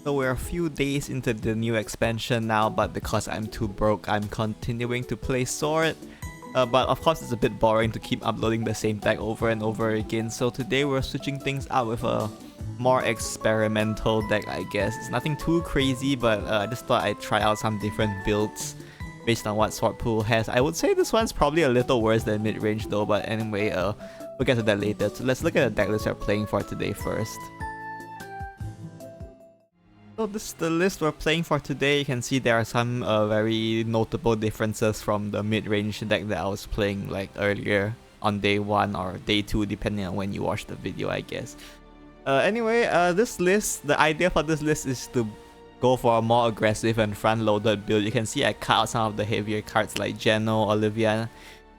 So we're a few days into the new expansion now, but because I'm too broke, I'm continuing to play Sword. But of course it's a bit boring to keep uploading the same deck over and over again, so today we're switching things up with a more experimental deck, I guess. It's nothing too crazy, but I just thought I'd try out some different builds based on what Sword Pool has. I would say this one's probably a little worse than Midrange though, but anyway, we'll get to that later. So let's look at the deck list we're playing for today first. So this is the list we're playing for today. You can see there are some very notable differences from the mid-range deck that I was playing like earlier on day 1 or day 2 depending on when you watch the video, I guess. Anyway, this list, the idea for this list is to go for a more aggressive and front-loaded build. You can see I cut out some of the heavier cards like Geno, Olivia,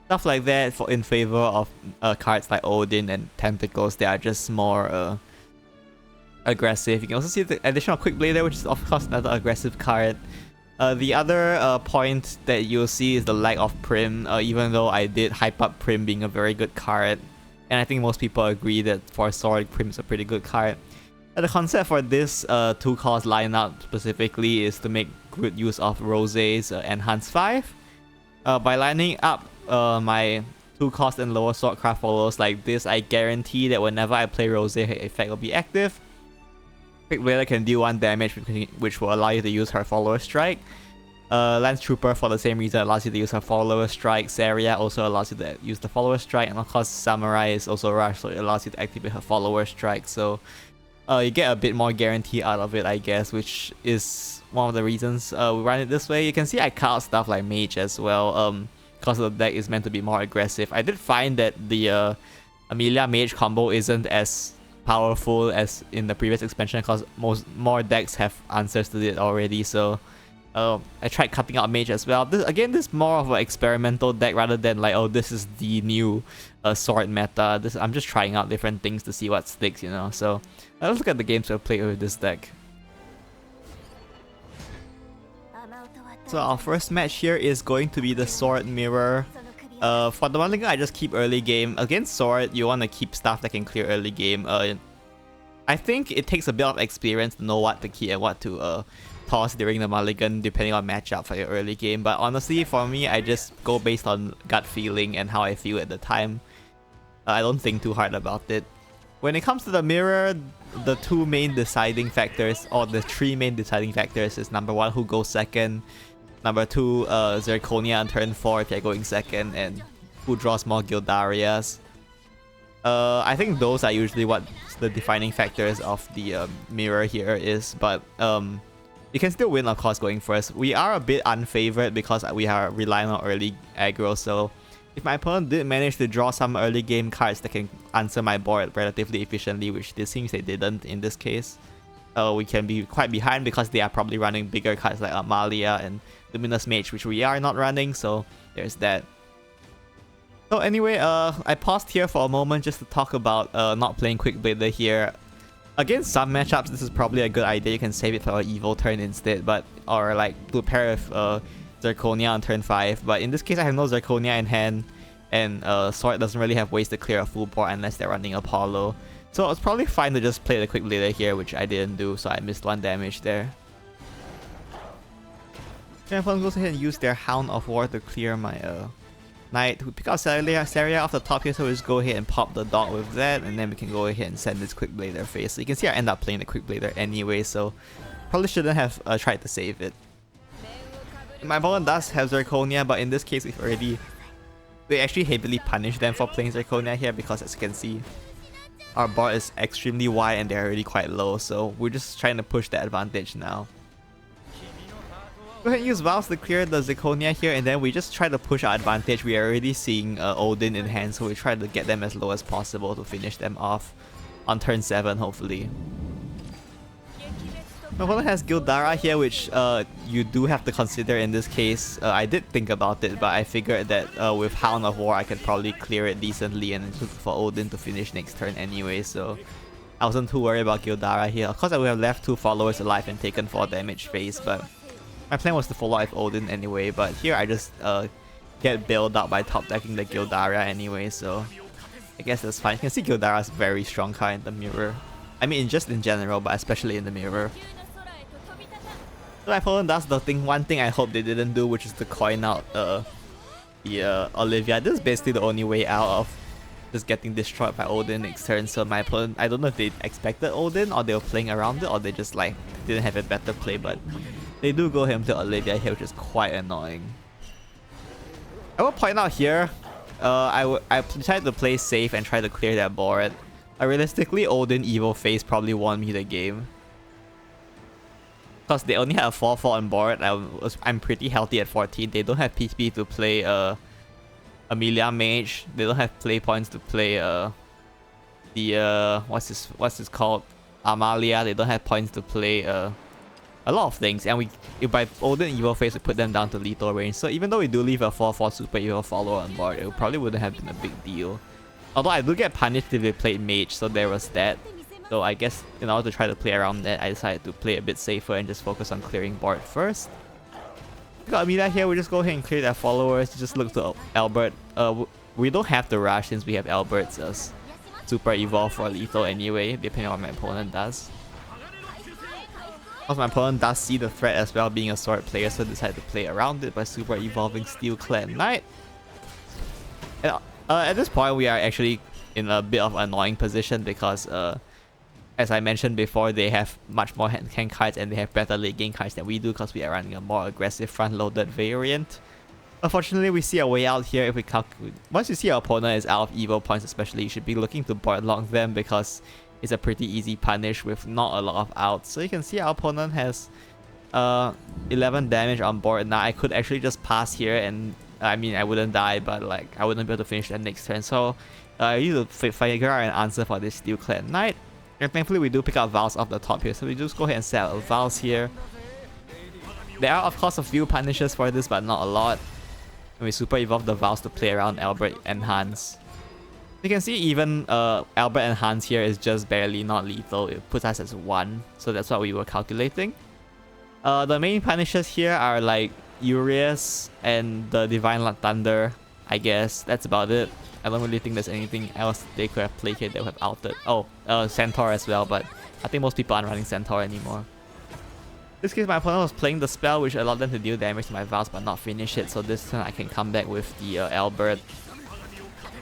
stuff like that in favor of cards like Odin and Tentacles. They are just more aggressive. You can also see the additional Quick Blade there, which is of course another aggressive card. The other point that you'll see is the lack of Prim, even though I did hype up Prim being a very good card. And I think most people agree that for Sword, Prim is a pretty good card. The concept for this 2-cost lineup specifically is to make good use of Rose's Enhance 5. By lining up my 2-cost and lower sword craft followers like this, I guarantee that whenever I play Rose, her effect will be active. Quick Blader can deal 1 damage, which will allow you to use her follower strike. Lance Trooper, for the same reason, allows you to use her follower strike. Saria also allows you to use the follower strike, and of course Samurai is also rush, so it allows you to activate her follower strike. So you get a bit more guarantee out of it, I guess, which is one of the reasons we run it this way. You can see I cut out stuff like Mage as well, because the deck is meant to be more aggressive. I did find that the Amelia Mage combo isn't as powerful as in the previous expansion because more decks have answers to it already, so I tried cutting out Mage as well. This is more of an experimental deck rather than like, oh, this is the new Sword meta. I'm just trying out different things to see what sticks, you know. So let's look at the games we've played with this deck. So our first match here is going to be the Sword Mirror. For the Mulligan, I just keep early game. Against Sword, you want to keep stuff that can clear early game. I think it takes a bit of experience to know what to keep and what to toss during the Mulligan, depending on matchup for your early game. But honestly, for me, I just go based on gut feeling and how I feel at the time. I don't think too hard about it. When it comes to the Mirror, the 2 main deciding factors, or the 3 main deciding factors, is number 1, who goes second. Number 2, Zirconia on turn 4 if you're going second, and who draws more Gildarias. I think those are usually what the defining factors of the Mirror here is, but you can still win, of course, going first. We are a bit unfavored because we are relying on early aggro, so if my opponent did manage to draw some early game cards that can answer my board relatively efficiently, which it seems they didn't in this case, we can be quite behind because they are probably running bigger cards like Amalia and Luminous Mage, which we are not running, so there's that. So anyway, I paused here for a moment just to talk about not playing Quick Blader here. Against some matchups, this is probably a good idea. You can save it for an evil turn instead, or like to pair with Zirconia on turn 5. But in this case, I have no Zirconia in hand, and Sword doesn't really have ways to clear a full board unless they're running Apollo. So it's probably fine to just play the Quick Blader here, which I didn't do, so I missed 1 damage there. Then everyone goes ahead and use their Hound of War to clear my Knight. We pick out Saria off the top here, so we just go ahead and pop the dot with that, and then we can go ahead and send this Quick Blader face. So you can see I end up playing the Quick Blader anyway, so probably shouldn't have tried to save it. My opponent does have Zirconia, but in this case we actually heavily punish them for playing Zirconia here because, as you can see, our board is extremely wide and they're already quite low, so we're just trying to push the advantage now. Go ahead and use Vows to clear the Zirconia here, and then we just try to push our advantage. We are already seeing Odin in hand, so we try to get them as low as possible to finish them off on turn 7, hopefully. My opponent has Gildara here, which you do have to consider in this case. I did think about it, but I figured that with Hound of War I could probably clear it decently and look for Odin to finish next turn anyway, so I wasn't too worried about Gildara here. Of course, I would have left 2 followers alive and taken 4 damage face, but my plan was to follow with Odin anyway. But here I just get bailed out by top decking the Gildara anyway, so I guess that's fine. You can see Gildara's very strong card in the Mirror. I mean, just in general, but especially in the Mirror. My opponent does the one thing I hope they didn't do, which is to coin out the Olivia. This is basically the only way out of just getting destroyed by Odin next turn. So my opponent, I don't know if they expected Odin or they were playing around it, or they just like didn't have a better play, but they do go him to Olivia here, which is quite annoying. I will point out here, I decided to play safe and try to clear that board. Realistically, Odin Evil Face probably won me the game. Because they only have a 4-4 on board. I'm pretty healthy at 14. They don't have PP to play Amelia Mage. They don't have play points to play what's this called? Amalia. They don't have points to play a lot of things. And by Odin Evil Face, we put them down to lethal range. So even though we do leave a 4-4 super evil follower on board, it probably wouldn't have been a big deal. Although I do get punished if they played Mage, so there was that. So I guess in order to try to play around that, I decided to play a bit safer and just focus on clearing board first. We got Amelia here, we just go ahead and clear their followers, just look to Albert. We don't have to rush since we have Albert's super evolve for lethal anyway, depending on what my opponent does. Because my opponent does see the threat as well, being a sword player, so decided to play around it by super evolving Steel Clad Knight. And, at this point, we are actually in a bit of an annoying position because as I mentioned before, they have much more hand cards and they have better late game cards than we do because we are running a more aggressive front-loaded variant. Unfortunately, we see a way out here if we calculate. Once you see your opponent is out of evil points especially, you should be looking to board lock them because it's a pretty easy punish with not a lot of outs. So you can see our opponent has 11 damage on board. Now I could actually just pass here and I mean I wouldn't die, but like I wouldn't be able to finish that next turn. So I need to figure out an answer for this Steel Clad Knight. And thankfully we do pick up Vows off the top here, so we just go ahead and set up Vows here. There are of course a few punishes for this, but not a lot. And we super evolve the Vows to play around Albert and Hans. You can see even Albert and Hans here is just barely not lethal. It puts us as 1, so that's what we were calculating. The main punishes here are like Urias and the Divine Thunder, I guess. That's about it. I don't really think there's anything else they could have played here that would have altered. Oh, Centaur as well, but I think most people aren't running Centaur anymore. In this case, my opponent was playing the spell, which allowed them to deal damage to my Vows but not finish it. So this turn I can come back with the Albert.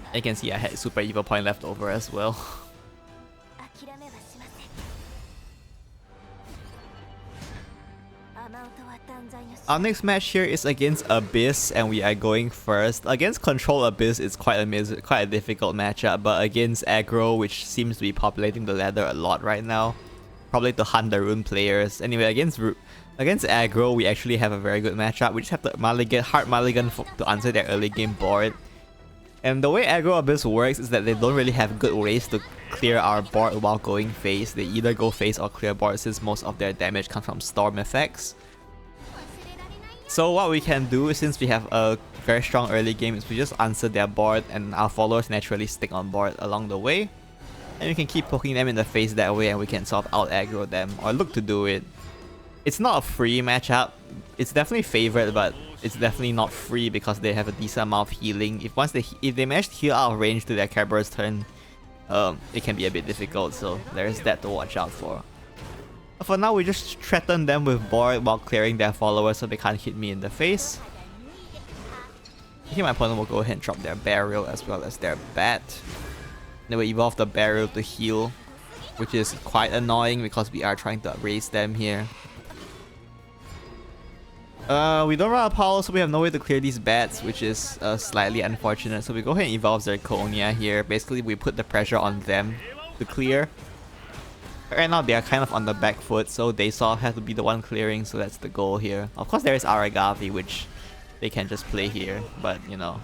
And you can see I had super evil point left over as well. Our next match here is against Abyss and we are going first. Against Control Abyss, it's quite a difficult matchup, but against Aggro, which seems to be populating the ladder a lot right now, probably to hunt the rune players. Anyway, against Aggro, we actually have a very good matchup. We just have to hard mulligan to answer their early game board. And the way Aggro Abyss works is that they don't really have good ways to clear our board while going face. They either go face or clear board since most of their damage comes from storm effects. So what we can do, since we have a very strong early game, is we just answer their board and our followers naturally stick on board along the way. And we can keep poking them in the face that way and we can sort of out-aggro them, or look to do it. It's not a free matchup. It's definitely favored, but it's definitely not free because they have a decent amount of healing. If they manage to heal out of range to their Kerber's turn, it can be a bit difficult, so there's that to watch out for. For now, we just threaten them with board while clearing their followers so they can't hit me in the face. I think my opponent will go ahead and drop their Burial as well as their Bat. They will evolve the Burial to heal, which is quite annoying because we are trying to raise them here. We don't run a Apollo, so we have no way to clear these bats, which is slightly unfortunate. So we go ahead and evolve Zirconia here. Basically, we put the pressure on them to clear. Right now, they are kind of on the back foot, so they sort of have to be the one clearing, so that's the goal here. Of course, there is Aragavi, which they can just play here, but you know.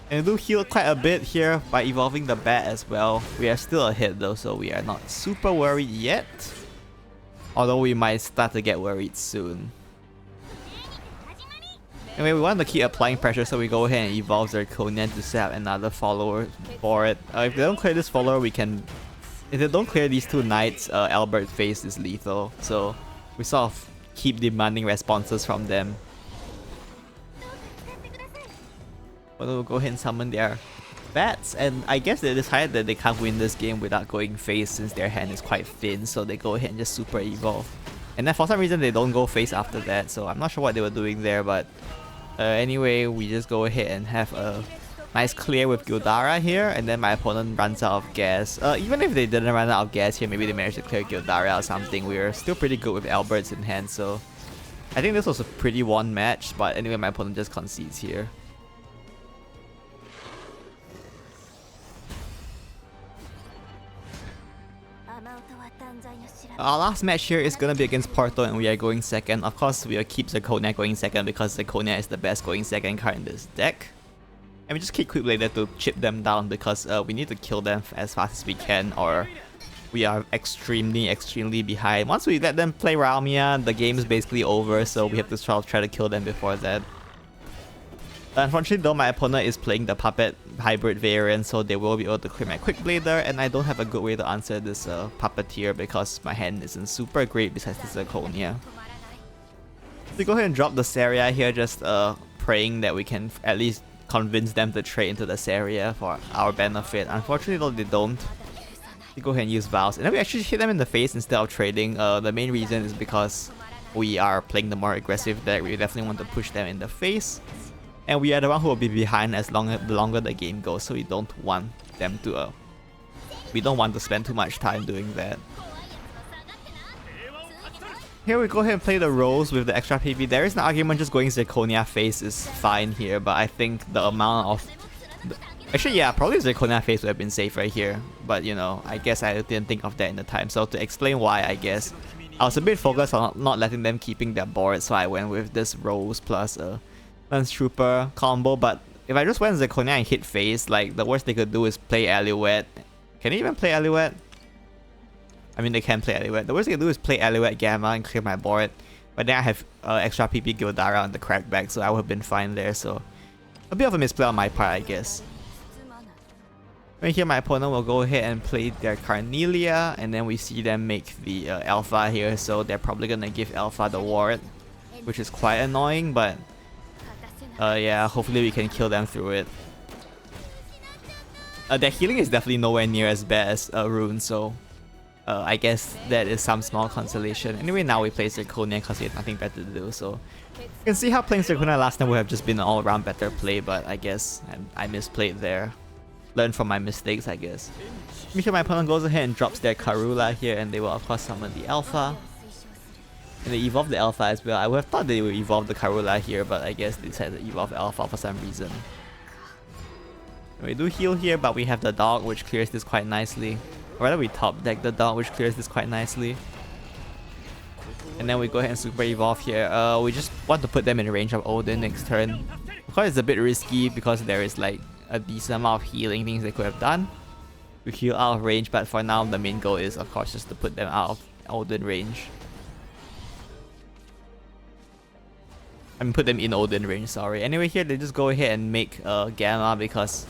And we do heal quite a bit here by evolving the bat as well. We are still ahead though, so we are not super worried yet. Although we might start to get worried soon. Anyway, we want to keep applying pressure, so we go ahead and evolve Zirconia to set up another follower for it. If they don't clear this follower, we can... If they don't clear these two knights, Albert's face is lethal. So we sort of keep demanding responses from them. But we'll go ahead and summon their bats, and I guess they decided that they can't win this game without going face since their hand is quite thin, so they go ahead and just super evolve And then for some reason they don't go face after that, so I'm not sure what they were doing there, but anyway, we just go ahead and have a nice clear with Gildara here, and then my opponent runs out of gas. Even if they didn't run out of gas here, maybe they managed to clear Gildara or something. We were still pretty good with Alberts in hand, so I think this was a pretty won match, but anyway, my opponent just concedes here. Our last match here is gonna be against Porto, and we are going second. Of course, we will keep Zirconia going second because Zirconia is the best going second card in this deck. And we just keep Quickblader to chip them down because we need to kill them as fast as we can, or we are extremely behind. Once we let them play Ralmia, the game is basically over, so we have to try to kill them before that. Unfortunately though, my opponent is playing the Puppet hybrid variant, so they will be able to clear my Quickblader, and I don't have a good way to answer this Puppeteer because my hand isn't super great besides the Zirconia. So we go ahead and drop the Saria here, just praying that we can at least convince them to trade into the Saria for our benefit. Unfortunately though, they don't. We go ahead and use Vows, and then we actually hit them in the face instead of trading. The main reason is because we are playing the more aggressive deck. We definitely want to push them in the face. And we are the one who will be behind the longer the game goes, so we don't want them to we don't want to spend too much time doing that. Here we go ahead and play the Rose with the extra PP. There is an argument just going Zirconia face is fine here, but I think the amount of... Actually, yeah, probably Zirconia face would have been safer here, but you know, I guess I didn't think of that in the time. So to explain why, I guess, I was a bit focused on not letting them keeping their board, so I went with this Rose plus Lance Trooper combo. But if I just went Zirconia and hit face, like the worst they could do is play Alouette. Can they even play Alouette? I mean, they can play Alouette. The worst they can do is play Alouette Gamma and clear my board. But then I have extra PP Gildara on the crackback, so I would have been fine there. So a bit of a misplay on my part, I guess. Right here, my opponent will go ahead and play their Carnelia, and then we see them make the Alpha here. So they're probably gonna give Alpha the ward, which is quite annoying, but yeah, hopefully we can kill them through it. Their healing is definitely nowhere near as bad as Rune, so I guess that is some small consolation. Anyway, now we play Zirconia because we have nothing better to do, so you can see how playing Zirconia last time would have just been an all-around better play, but I guess I misplayed there. Learn from my mistakes, I guess. Here my opponent goes ahead and drops their Karula here, and they will of course summon the Alpha. And they evolve the Alpha as well. I would have thought they would evolve the Karula here, but I guess they decided to evolve Alpha for some reason. We do heal here, but we have the dog, which clears this quite nicely. Or rather, we top deck the dog, which clears this quite nicely. And then we go ahead and super evolve here. We just want to put them in range of Odin next turn. Of course, it's a bit risky because there is like a decent amount of healing things they could have done. We heal out of range, but for now, the main goal is of course just to put them out of Odin range. I mean, put them in Odin range, sorry. Anyway, here they just go ahead and make Gamma because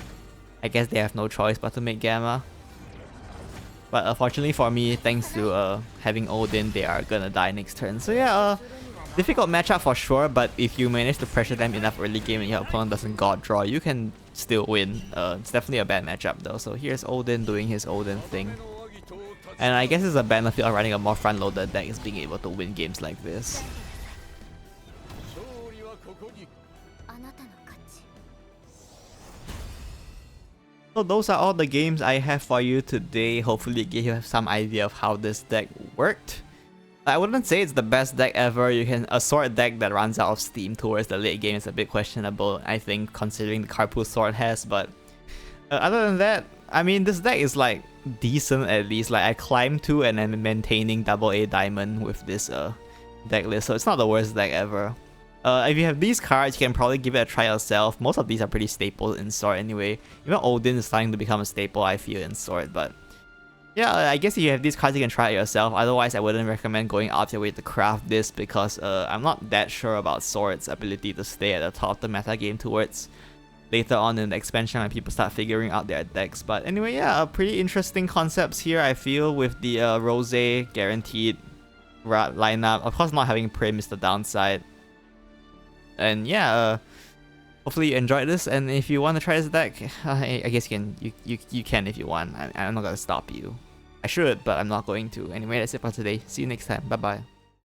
I guess they have no choice but to make Gamma. But unfortunately for me, thanks to having Odin, they are gonna die next turn. So yeah, difficult matchup for sure, but if you manage to pressure them enough early game and your opponent doesn't god draw, you can still win. It's definitely a bad matchup though. So here's Odin doing his Odin thing. And I guess it's a benefit of running a more front-loaded deck is being able to win games like this. So those are all the games I have for you today. Hopefully it gave you some idea of how this deck worked. I wouldn't say it's the best deck ever. A sword deck that runs out of steam towards the late game is a bit questionable, I think, considering the card pool sword has. But other than that, I mean, this deck is like decent at least. Like I climbed 2 and then maintaining AA diamond with this deck list, so it's not the worst deck ever. If you have these cards, you can probably give it a try yourself. Most of these are pretty staple in Sword anyway. Even Odin is starting to become a staple, I feel, in Sword. But yeah, I guess if you have these cards, you can try it yourself. Otherwise, I wouldn't recommend going out your way to craft this because I'm not that sure about Sword's ability to stay at the top of the meta game towards later on in the expansion when people start figuring out their decks. But anyway, yeah, pretty interesting concepts here, I feel, with the Rose guaranteed lineup. Of course, not having Prim is the downside. And yeah, hopefully you enjoyed this, and if you want to try this deck, I guess you can if you want. I'm not gonna stop you. I should, but I'm not going to. Anyway, that's it for today. See you next time. Bye bye.